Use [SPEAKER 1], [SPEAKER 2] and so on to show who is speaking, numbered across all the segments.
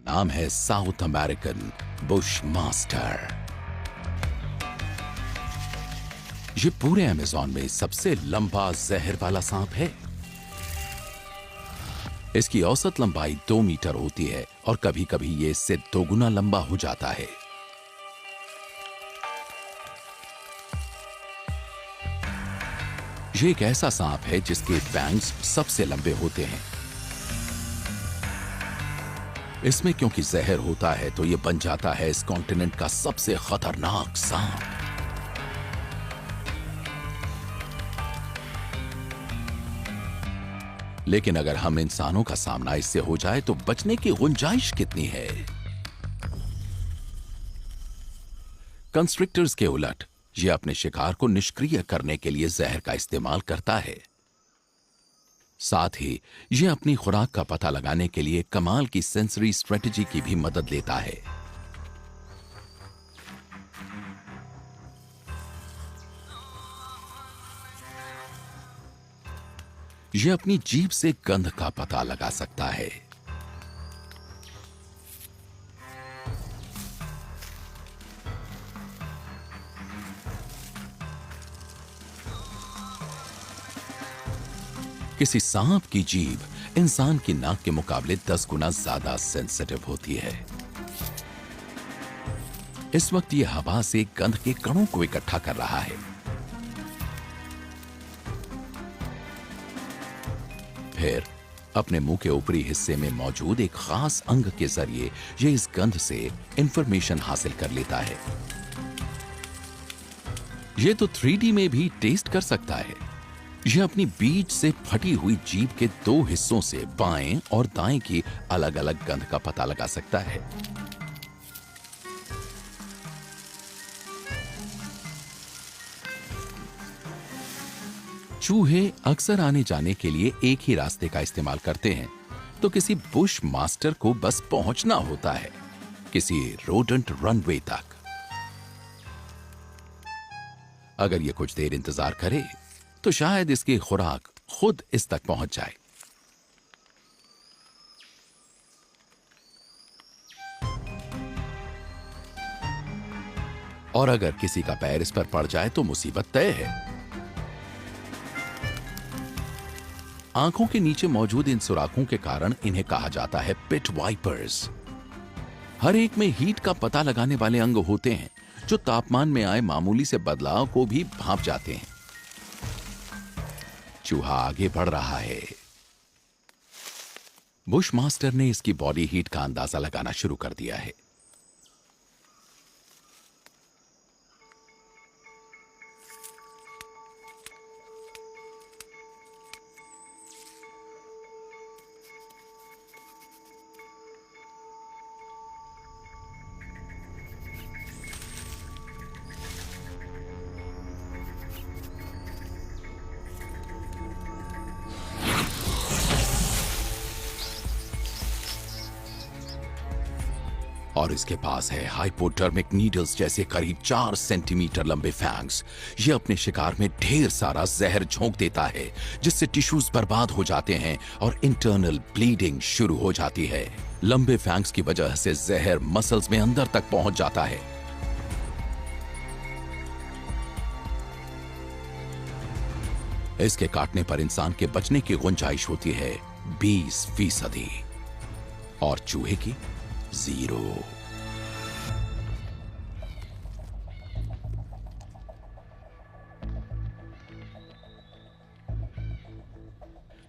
[SPEAKER 1] नाम है south American Bush master. ये पूरे अमेज़न में सबसे लंबा जहर वाला सांप है। इसकी औसत लंबाई 2 मीटर होती है और कभी कभी ये इससे 2 गुना लंबा हो जाता है। ये एक ऐसा सांप है जिसके फैंग्स सबसे लंबे होते हैं। इसमें क्योंकि जहर होता है तो यह बन जाता है इस कॉन्टिनेंट का सबसे खतरनाक सांप। लेकिन अगर हम इंसानों का सामना इससे हो जाए तो बचने की गुंजाइश कितनी है? कंस्ट्रिक्टर्स के उलट यह अपने शिकार को निष्क्रिय करने के लिए जहर का इस्तेमाल करता है। साथ ही यह अपनी खुराक का पता लगाने के लिए कमाल की सेंसरी स्ट्रेटजी की भी मदद लेता है। यह अपनी जीभ से गंध का पता लगा सकता है। किसी सांप की जीभ इंसान की नाक के मुकाबले 10 गुना ज्यादा सेंसिटिव होती है। इस वक्त यह हवा से गंध के कणों को इकट्ठा कर रहा है। फिर अपने मुंह के ऊपरी हिस्से में मौजूद एक खास अंग के जरिए यह इस गंध से इंफॉर्मेशन हासिल कर लेता है। यह तो 3D में भी टेस्ट कर सकता है। यह अपनी बीच से फटी हुई जीभ के 2 हिस्सों से बाएं और दाएं की अलग अलग गंध का पता लगा सकता है। चूहे अक्सर आने जाने के लिए एक ही रास्ते का इस्तेमाल करते हैं, तो किसी बुश मास्टर को बस पहुंचना होता है किसी रोडेंट रनवे तक। अगर यह कुछ देर इंतजार करे तो शायद इसकी खुराक खुद इस तक पहुंच जाए। और अगर किसी का पैर इस पर पड़ जाए तो मुसीबत तय है। आंखों के नीचे मौजूद इन सुराखों के कारण इन्हें कहा जाता है पिट वाइपर्स। हर एक में हीट का पता लगाने वाले अंग होते हैं जो तापमान में आए मामूली से बदलाव को भी भांप जाते हैं। चूहा आगे बढ़ रहा है। बुश मास्टर ने इसकी बॉडी हीट का अंदाजा लगाना शुरू कर दिया है। और इसके पास है हाइपोडर्मिक नीडल्स जैसे करीब 4 सेंटीमीटर लंबे फैंग्स। यह अपने शिकार में ढेर सारा जहर झोंक देता है जिससे टिश्यूज बर्बाद हो जाते हैं और इंटरनल ब्लीडिंग शुरू हो जाती है। लंबे फैंग्स की वजह से जहर मसल्स में अंदर तक पहुंच जाता है। इसके काटने पर इंसान के बचने की गुंजाइश होती है 20% और चूहे की 0।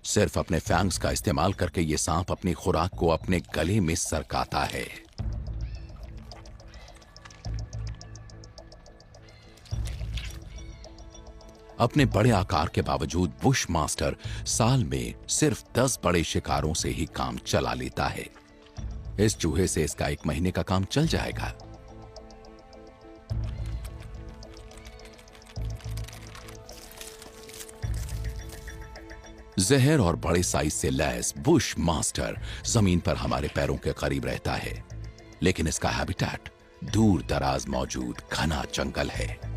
[SPEAKER 1] सिर्फ अपने फैंग्स का इस्तेमाल करके यह सांप अपनी खुराक को अपने गले में सरकाता है। अपने बड़े आकार के बावजूद बुश मास्टर साल में सिर्फ 10 बड़े शिकारों से ही काम चला लेता है। इस चूहे से इसका 1 महीने का काम चल जाएगा। जहर और बड़े साइज से लैस बुश मास्टर जमीन पर हमारे पैरों के करीब रहता है, लेकिन इसका हैबिटेट दूर दराज मौजूद घना जंगल है।